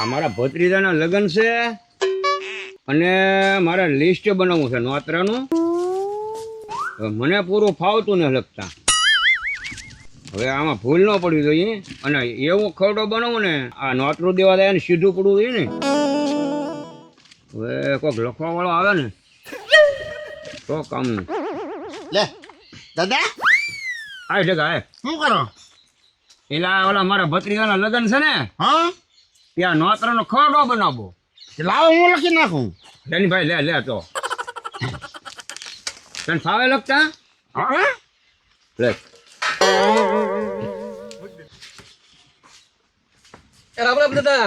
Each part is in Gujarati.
અમારા ભત્રીજાના લગ્ન છે અને મારે લિસ્ટ બનાવવું છે નોતરાનું. મને પૂરું ફાવતું ને લખતા. હવે આમાં ભૂલ ન પડવી જોઈએ અને એવો ખરડો બનાવું ને આ નોતરું દેવા જાય ને સીધું પડવું જોઈએ ને. હવે કોઈક લખવા વાળો આવે ને તો કામનું. લે દાદા આ જગા હે શું કરો? એલા ઓલા મારા ભત્રીજાના લગ્ન છે ને હા ત્યાં નોતરાનો ખરડો બનાવવો. લાવો હું લખી નાખું. લેની ભાઈ લે તો તને ફાવે લખતા હા લે. રામ રામ દાદા.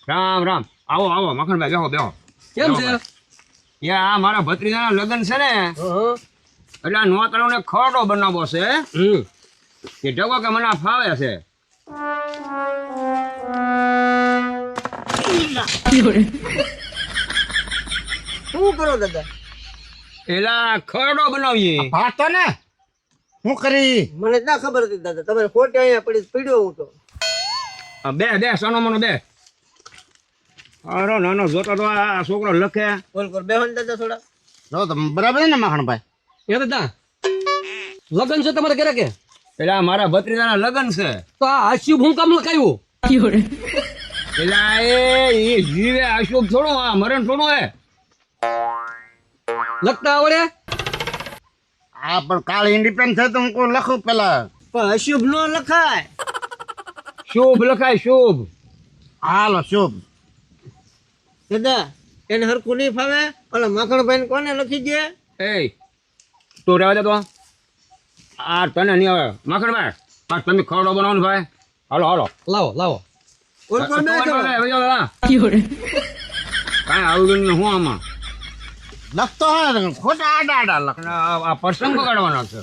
રામ રામ. આવો મખણભાઈ બેહો. કેમ છે? યા મારા ભત્રીજાના લગ્ન છે ને એટલે આ નોતરાનો ખરડો બનાવવો છે. કે જગો કે મને આ ફાવે છે. શું કરો દાદા? એલા ખરડો બનાવીએ. ભાતો ને હું કરી મને ના ખબર હતી દાદા. તમારે ખોટે અહીંયા પડ્યો હું તો. બે સોનો મનો બે. અરે નાનો જોતો તો આ છોકરો લખે. બોલ કર બેહો ને દાદા થોડા. જો તો બરાબર છે ને માખણભાઈ? એ દાદા લગન છે તમારે ઘરે કે? એલા મારા ભત્રીજાના લગ્ન છે. તો આ આશી હું કામ લખાયું? એલા એ જીવે અશુભ થોડું આ મરણ થોડું હે. લખતા આવડે? હા પણ કાલ ઇન્ડિપેન્ડ થાય તો હું કોઈ લખું પેલા. પણ અશુભ નો લખાય. શુભ લખાય શુભ. હાલો શુભ. દાદા એને હરખું નહીં ફાવે. ઓલા માખણભાઈ કોને લખી દે? એ તું રહેવા દે તો. આ તને નહીં આવે માખણભાઈ. આ તમે ખરડો બનાવો ને ભાઈ. હાલો લાવો બોલ કર બે કાંઈ આવું હું આમાં લખતો હોય ને ખોટા આડા લખ. અને આ પ્રસંગ બગાડવાનો છે.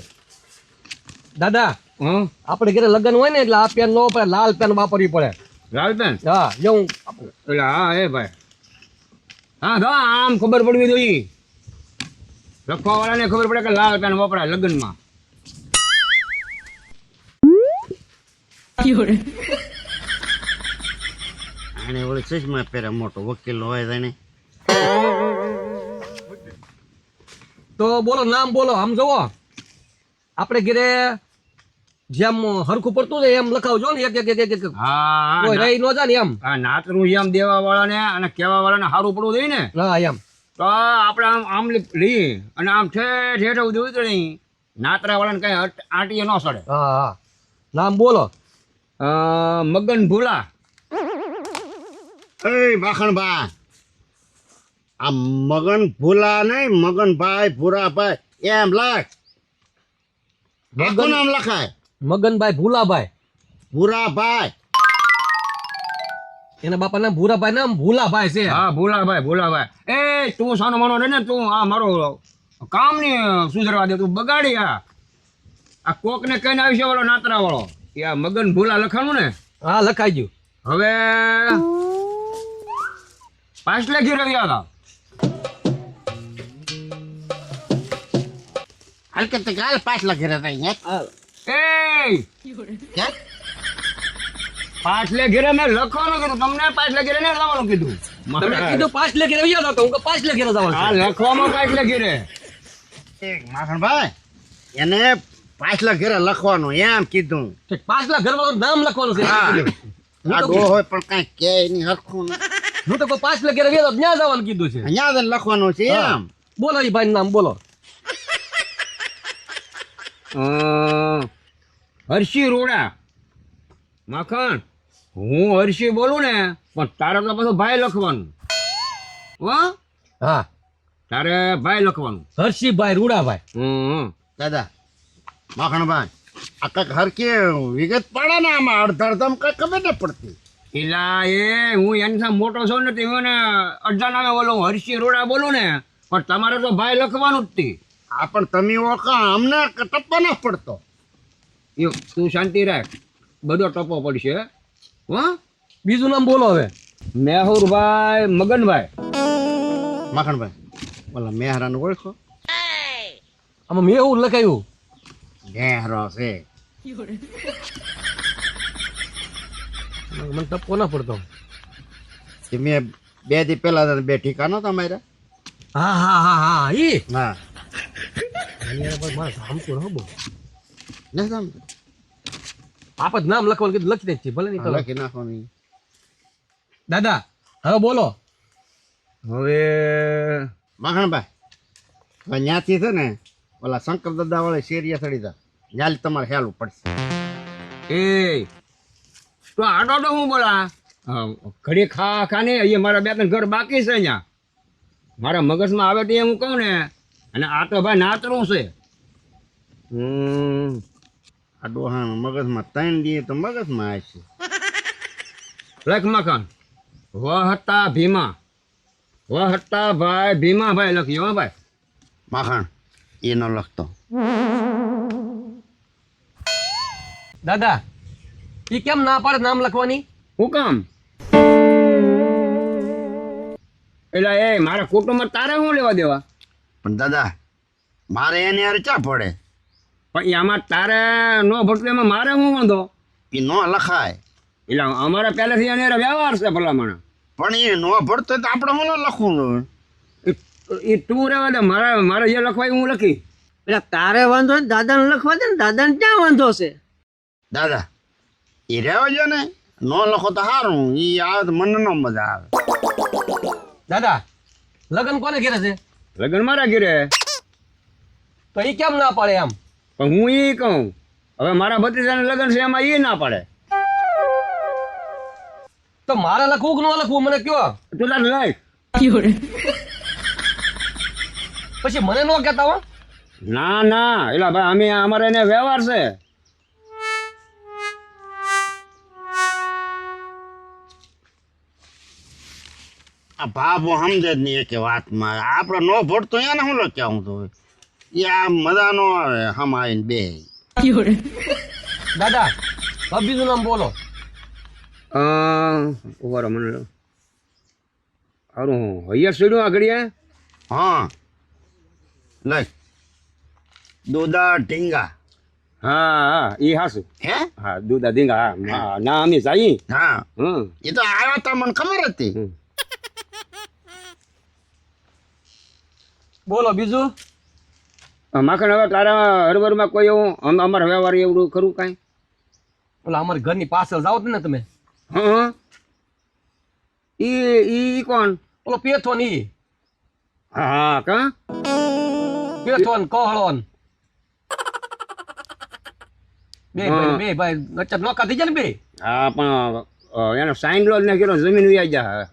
દાદા હં આપણે ઘરે લગન હોય ને એટલે આ પેન નો પડે, લાલ પેન વાપરવી પડે. લાલપેન હા એવું એટલે હા એ ભાઈ હા તો આમ ખબર પડવી જોઈએ. લખવા વાળાને ખબર પડે કે લાલ પેન વપરાય લગ્નમાં. આને ઓલી ચશ્મા પહેરે મોટો વકીલ હોય તેને. તો બોલો નામ બોલો. આમ જોવો આપણે ઘરે જેમ હરખું પડતું ને એમ લખાવજો ને એક હા કોઈ રહી ન જાય ને એમ. હા નાતરું જેમ દેવા વાળાને અને કહેવા વાળાને સારું પડવું જોઈએ ને હા એમ. તો આપણે આમ લઈએ અને આમ ઠેઠ ઉતરી નહીં નાતરા વાળાને કઈ આંટીએ ન સડે. હા નામ બોલો. મગન ભૂલા. એ માખણભાઈ આ મગન ભૂલા નહીં મગનભાઈ ભૂરાભાઈ એમ લખ. આખું નામ લખાય મગનભાઈ ભૂલાભાઈ. ભૂરાભાઈ. એના બાપા નામ ભૂરાભાઈ નામ ભૂલાભાઈ છે. હા ભૂલાભાઈ. એ તું સાનો માનો રે ને તું આ મારો કામ ની સુધરવા દે. તું બગાડી આ કોક ને કઈ આવી છે વાળો નાતરા વાળો કે આ મગન ભૂલા લખાણું ને. હા લખાઈ ગયું. હવે પાછલે ઘી રહ્યા હતા. હાલ કે તે કાલ પાછલા ઘરે રહી એ પાછલે ઘેરે મેં લખવાનું કીધું તમને. પાછલે ઘેરે ને લાવવાનું કીધું. તમે કીધું પાછલે ઘરે આવ્યા હતા તો હું પાછલે ઘરે જવાનું આ લખવામાં પાછલે ઘેરે. માખણભાઈ એને પાછલા ઘરે લખવાનું એમ કીધું. છે. પાછલા ઘર વાળું નામ લખવાનું છે. હા. હું આ તો ડો હોય પણ કઈ કે નહીં હરખું ને હું તો પાછલે ઘરે આવ્યા તો ત્યાં જવાનું કીધું છે. અહીંયા જ લખવાનું છે હા. એમ. બોલો એ ભાઈ નામ બોલો. હર્ષી રોડા. માખણ હું હર્ષી બોલું ને પણ તારે તો પાછું ભાઈ લખવાનું. હા તારે ભાઈ લખવાનું. હર્ષિભાઈ રૂડાભાઈ. દાદા માખણભાઈ આ કઈક હરકી વિગત પડે ને આમાં અડધમ કઈ ખબર ન પડતી. એલા એ હું એની સામે મોટો છું ને તે મને અડધા નામે બોલું હર્ષી રોડા બોલું ને પણ તમારે તો ભાઈ લખવાનું જ હતી. આ પણ તમે ઓળખો અમને ટપ્પો ન પડતો. એ તું શાંતિ રાખ બધો ટપો પડશે. બીજું નામ બોલો હવે. મેહુરભાઈ મગનભાઈ. માખણભાઈ ઓલા મેહરાને ઓળખો? આમાં મેં એવું લખાયું મેહરો છે. મને ટપકો ના પડતો. કે મેં 2 દી પહેલા તને 2 ઠીકા નહોતા માર્યા? હા હા હા હા ઈ હા મારે સામતું ન બહુ ને સમજ આપ જ નામ લખવાનું કીધું લખી દે છે ભલે નહીં તો લખી નાખવાનું. દાદા હવે બોલો. હવે માખણભાઈ હવે ત્યાંથી છે ને ઓલા શંકર દાદા વાળા શેરિયા ચડી જા, ત્યાં તમારે હેલું પડશે. એ તો આટો તો હું બોલા ઘડી ખાને અહીંયા મારા 2-3 ઘર બાકી છે અહીંયા મારા મગજમાં આવે તો હું કહું ને અને આ તો ભાઈ નાતરું છે. આ ડોહાનું મગજમાં 3 દીએ તો મગજમાં આવશે. લખ મકાન વહતા ભીમા વહતા ભાઈ ભીમા ભાઈ લખ્યો હો ભાઈ. માખણ એ ન લખતો. દાદા ઈ કેમ ના પાડે નામ લખવાની? હું કામ એટલે એ મારા કુટુંબમાં તારે શું લેવા દેવા? પણ દાદા મારે એની હારે ચા પડે? પણ આમાં તારે નો ભરતું એમાં મારે શું વાંધો? એ ન લખાય. એટલે અમારે પહેલેથી એને હારે વ્યવહાર છે ભલામણ. પણ એ ન ભરતો તો આપણે હું ન લખવું જોઈએ. એ તું રહેવા દે મારે જે લખવાય હું લખી. એટલે તારે વાંધો ને દાદાને લખવા દે ને દાદાને ક્યાં વાંધો છે? દાદા એ રહેવા જો ને, ન લખો તો સારું. એ આવે તો મને ન મજા આવે. દાદા લગ્ન કોને ઘેરે છે? લગ્ન મારા ઘેરે. તો ઈ કેમ ના પાડે એમ? પણ હું એ કહું હવે મારા ભત્રીજાને લગ્ન છે એમાં એ ના પાડે તો મારે લખવું કે ન લખવું મને કયો? તું તાર લખ. પછી મને ન કહેતા હો. ના ના એટલે ભાઈ અમે અમારે એને વ્યવહાર છે. આ બાપુ સમજે જ નહીં એક વાતમાં. આપણે ન ભરતો એને શું લખ્યા હું તો એ આ મજા નો આવે હમ આવીને બે. દાદા હવે બીજું નામ બોલો. ઉભા રહો મને સારું હૈયા સીડું આગળ હા લખ દોદા ઢીંગા. હા હા એ હાસું. હે હા દૂધા ધીંગા હા ના અમે જઈ. હા હમ એ તો આવ્યો તો મને ખબર હતી. બોલો બીજું. માખણ હવે તારા હરવરમાં કોઈ એવું અમારા વ્યવહાર એવડું ખરું કાંઈ? ઓલા અમારી ઘરની પાછળ જાઓ ને તમે. હા ઈ કોણ? ઓલો પેથો ની હા કા પેથો ને કહળો ને બે ભાઈ વચ્ચે નોકા થઈ જાય ને બે. હા પણ એનો સાઈન લો ને કીધો જમીન વ્યાજ જા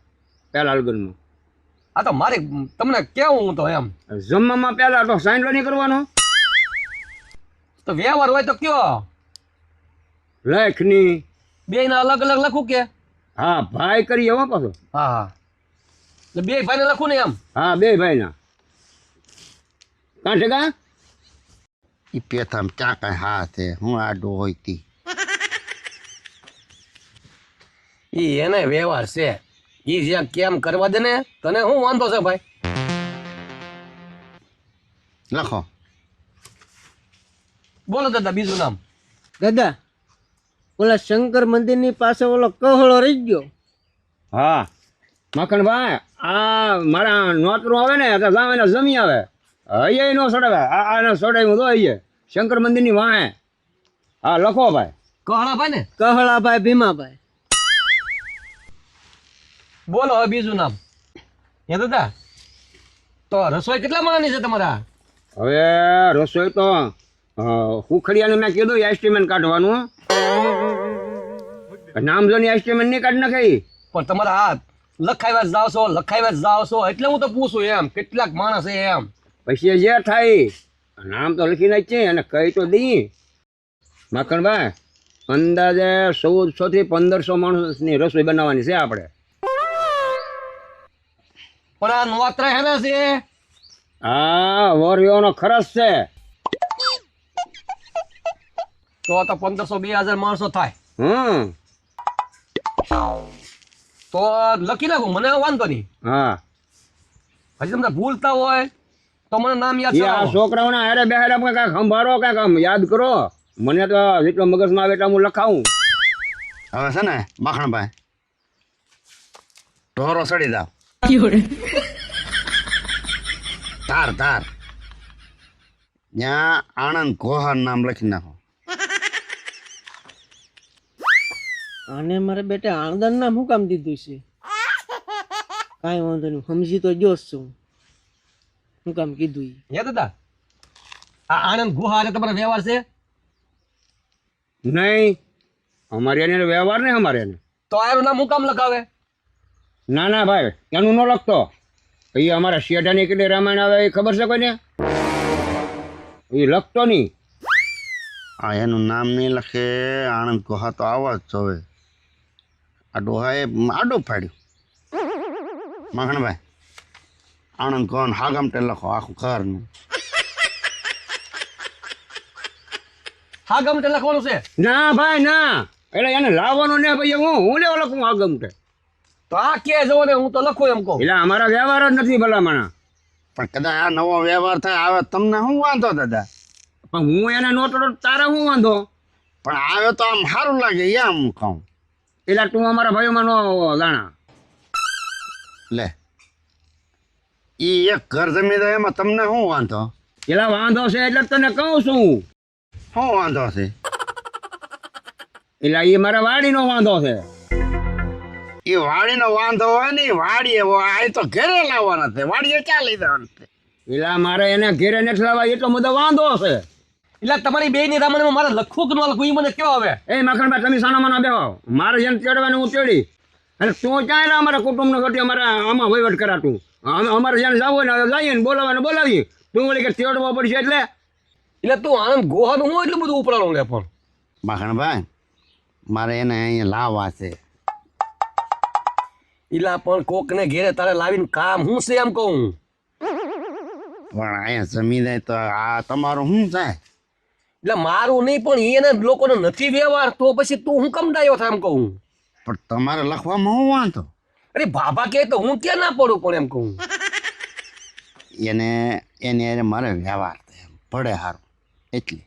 પહેલા લગ્નમાં. આ તો મારે તમને કેવું હું તો એમ જમવામાં પહેલા તો સાઈન લો નહીં કરવાનો. તો વ્યવહાર હોય તો કયો લખની બે ના અલગ અલગ લખું કે? હા ભાઈ કરીએ હો પાછો. હા હા એટલે બે ભાઈ ને લખું ને એમ? હા બે ભાઈના કાં છે કા એ પેથામાં ચા કાંઈ હા છે હું આડો હોય તી. ઈ એને વ્યવહાર છે ઈ જ્યાં કેમ કરવા દે ને તને શું વાંધો છે ભાઈ? લખો બોલો દાદા બીજું નામ. દાદા ઓલા શંકર મંદિરની પાસે ઓલો કહળો રહી ગયો. હા માખણભાઈ આ મારા નોતરું આવે ને તો જાવ એને જમી આવે અહીંયા નો સડાવે આ સડાવ્યું તો અહીંયા શંકર મંદિરની વાહે. હા લખો ભાઈ. કહળા ભાઈ ને કહળાભાઈ ભીમાભાઈ. બોલો હવે બીજું નામ. હે દાદા તો રસોઈ કેટલા માણસની છે તમારા? હવે રસોઈ તો હુખડિયાને મેં કીધું એસ્ટિમેટ કાઢવાનું. નામ જોની એસ્ટિમેટ નહીં કાઢી નાખે. પણ તમારા હાથ લખાવ્યા જ જાવ છો એટલે હું તો પૂછું એમ કેટલાક માણસ છે એમ. પછી જે થાય નામ તો લખી નાખીએ અને કહી તો દઈએ. માખણભાઈ અંદાજે 1400 થી 1500 માણસની રસોઈ બનાવવાની છે આપણે. પણ આ નોતરા હેને છે હા વરનો ખર્ચ છે તો 1500-2000 માણસો થાય તો લખી નાખું મને વાંધો નહીં. હા હજી તમને ભૂલતા હોય તો મને નામ યાદ એ આ કરાવો. છોકરાઓના હારે બેહાડા કાંઈક સંભાળો કાંઈક આમ યાદ કરો. મને તો જેટલો મગજમાં આવે એટલા હું લખાવું. હવે છે ને માખણભાઈ ઢોરો સડી જાવ તાર તાર ત્યાં આણંદ ગોહર નામ લખી નાખો. આને મારા બેટા આણંદ નામ શું કામ દીધું છે? કાંઈ વાંધો નહીં, સમજી તો જોશ છું શું કામ કીધું ઈ. હે દાદા, આ આનંદ ગુહા હારે તમારો વ્યવહાર છે? નહીં, અમારે એને વ્યવહાર નહીં અમારે એને. તો આ એનું નામ હું કામ લખાવે? ના ના ભાઈ, એનું ન લખતો. એ અમારા શેઠાની કેટલી રામાયણ આવે એ ખબર છે કોઈને? એ લખતો નહીં. આ એનું નામ નહીં લખે, આણંદ ગોહા તો આવા જ જોવે. આ ડોહાએ આડું ફાડ્યું. મખણભાઈ, આણંદ ગોહા હાગમટે લખો આખું ઘરનું. હા ગમતે લખવાનું છે? ના ભાઈ ના, એટલે એને લાવવાનો ને ભાઈ હું લેવા લખું આગમ તે. તો આ કે જવો ને હું તો લખું એમ કહું. એટલે અમારા વ્યવહાર જ નથી ભલામણા. પણ કદાચ આ નવો વ્યવહાર થાય આવે તમને શું વાંધો દાદા? પણ હું એને નોટો તારા શું વાંધો? પણ આવે તો આમ સારું લાગે એમ કહું. એટલે તું અમારા ભાઈઓમાં નો જાણા. લે ઈ એક ઘર જમી જાય એમાં તમને શું વાંધો? એટલે વાંધો છે એટલે જ તને કહું છું. શું વાંધો છે? એટલે એ મારા વાડીનો વાંધો છે. એ વાડીનો વાંધો હોય ને, વાડીએ આ તો ઘરે લાવવાના છે, વાડીએ ક્યાં લઈ જવાના છે? એટલે મારે એને ઘેરે નથી લાવવા એટલો બધો વાંધો છે. એટલે તમારી બે ની રામાયણમાં મારે લખવું કે ન લખવું એ મને કેવો આવે? એ માખણભાઈ તમે સાના માના બેહો. મારે જેને તેડવાનું હું તેડી. અને તું ચાલે અમારા કુટુંબનો ઘટી અમારા આમાં વહીવટ કરાતું. અમારે જ્યાં જવું ને જઈએ ને બોલાવીને બોલાવીએ. તું વળી કે તેડવા પડશે એટલે તું આનંદ ગુહાનું હું એટલું બધું ઉપરાણું લે પણ? માખણભાઈ, મારે એને અહીંયા લાવવા છે. એટલે પણ કોક ને ઘેરે તારે લાવીને કામ હું છે એમ કહું. પણ અહીંયા જમી જાય તો આ તમારું શું થાય? એટલે મારું નહીં પણ એને લોકોને નથી વ્યવહાર, તો પછી તું હું કમ ડાયો થાય એમ કહું. પણ તમારે લખવામાં હું વાંધો? અરે બાબા કે તો હું ક્યાં ના પડું પણ એમ કહું. એને મારે વ્યવહાર થાય એમ પડે સારું એટલે.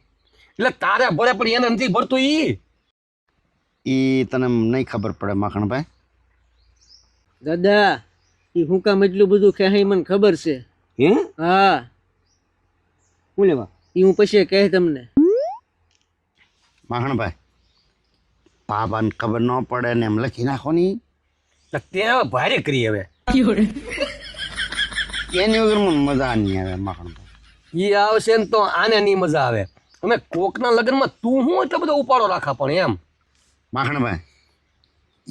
એટલે તારે ભરે પણ એને નથી ભરતું એ તને નહીં ખબર પડે માખણભાઈ. દાદા ઈ હું કામ એટલું બધું કહે મને ખબર છે. હે હા, શું લેવા? ઈ હું પછી કહે તમને. માખણભાઈ, બાબાને ખબર ન પડે ને એમ લખી નાખો ને. એટલે તે હવે ભારે કરી હવે એની વગર મને મજા નહીં આવે માખણભાઈ. એ આવશે ને તો આને નહીં મજા આવે. અમે કોકના લગ્નમાં તું હું એટલો બધો ઉપાડો રાખા પણ એમ. માખણભાઈ,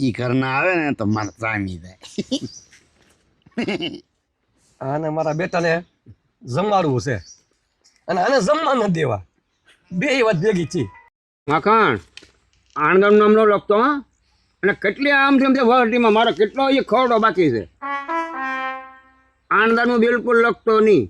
ઈ ઘરના આવે ને તો મારે જામી જાય. આને મારા બેટાને જમાડવું છે અને આને જમવા નથી દેવા. બે વાત ભેગી છે. માખણ આણંદ નામનો લખતો હા. અને કેટલી આમ તેમ છે વહટીમાં મારો કેટલો એ ખરડો બાકી છે. આણંદનું બિલકુલ લખતો નહીં.